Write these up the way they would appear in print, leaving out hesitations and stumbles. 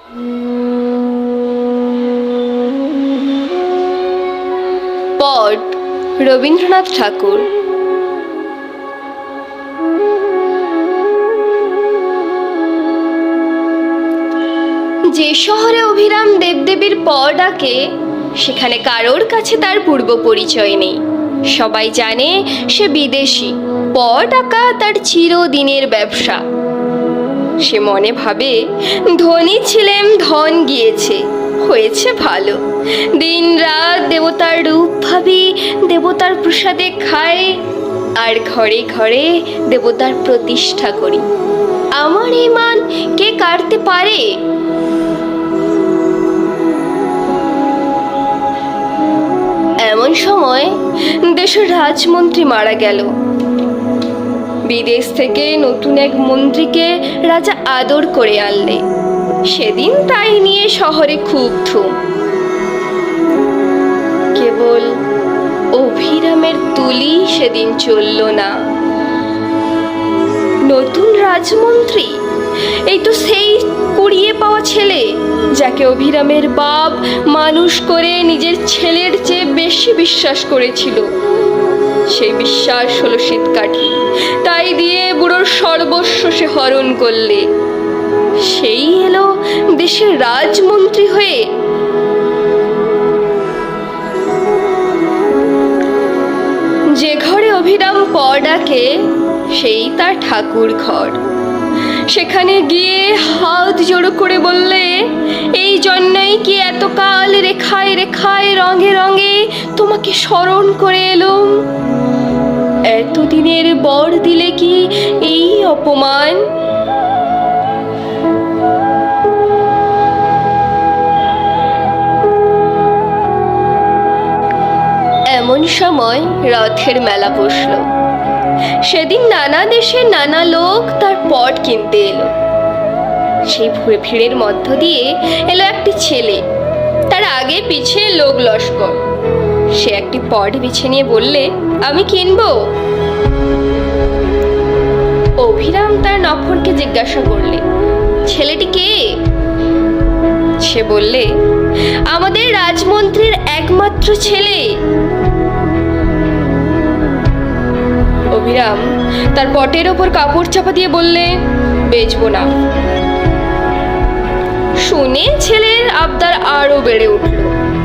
পট রবীন্দ্রনাথ ঠাকুর। যে শহরে অভিরাম দেবদেবীর প ডাকে সেখানে কারোর কাছে তার পূর্ব পরিচয় নেই। সবাই জানে সে বিদেশি। প ডাকা তার চিরদিনের ব্যবসা। সে মনে ভাবে, ধনী ছিলেম, ধন গিয়েছে, হয়েছে ভালো। দিন রাত দেবতার রূপ ভাবি, দেবতার প্রসাদে খাই, আর ঘরে ঘরে দেবতার প্রতিষ্ঠা করি। আমার এই মান কে কাটতে পারে? এমন সময় দেশের রাজমন্ত্রী মারা গেল। বিদেশ থেকে নতুন এক মন্ত্রীকে রাজা আদর করে আনলে। সেদিন তাই নিয়ে শহরে খুব ধুম। কেবল অভিরামের তুলি সেদিন চলল না। নতুন রাজমন্ত্রী এই তো সেই কুড়িয়ে পাওয়া ছেলে যাকে অভিরামের বাপ মানুষ করে নিজের ছেলের চেয়ে বেশি বিশ্বাস করেছিল। সেই বিশ্বাস হলো শীতকাঠি। তাই দিয়ে বুড়োর সর্বস্ব সে হরণ করলে। সেই এলো দেশের রাজমন্ত্রী হয়ে। যে ঘরে অভিরাম প ডাকে সেই তার ঠাকুর ঘর। সেখানে গিয়ে হাত জোড়ো করে বললে, এই জন্যই কি এতকাল রেখায় রেখায় রঙে রঙে তোমাকে স্মরণ করে এলুম। এতদিনের বর দিলে কি এই অপমান? এমন সময় রথের মেলা বসল। সেদিন নানা দেশের নানা লোক তার পট কিনতে এলো। সেই ভিড়ের মধ্য দিয়ে এলো একটি ছেলে। তার আগে পিছে লোক লস্কর। সে একটি পট বিছে নিয়ে বললে, আমি কিনবো। অভিরাম তার নফরকে জিজ্ঞাসা করলে, ছেলেটি কে? সে বললে, আমাদের রাজমন্ত্রীর একমাত্র ছেলে। অভিরাম তার পটের ওপর কাপড় চাপা দিয়ে বললে, বেচবো না। শুনে ছেলের আবদার আরো বেড়ে উঠল।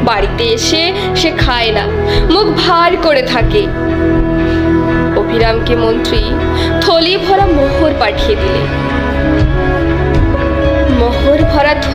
বাড়িতে এসে সে খায় না, মুখ ভার করে থাকে। অভিরামকে মন্ত্রী থলি ভরা মোহর পাঠিয়ে দিলে। মোহর ভরা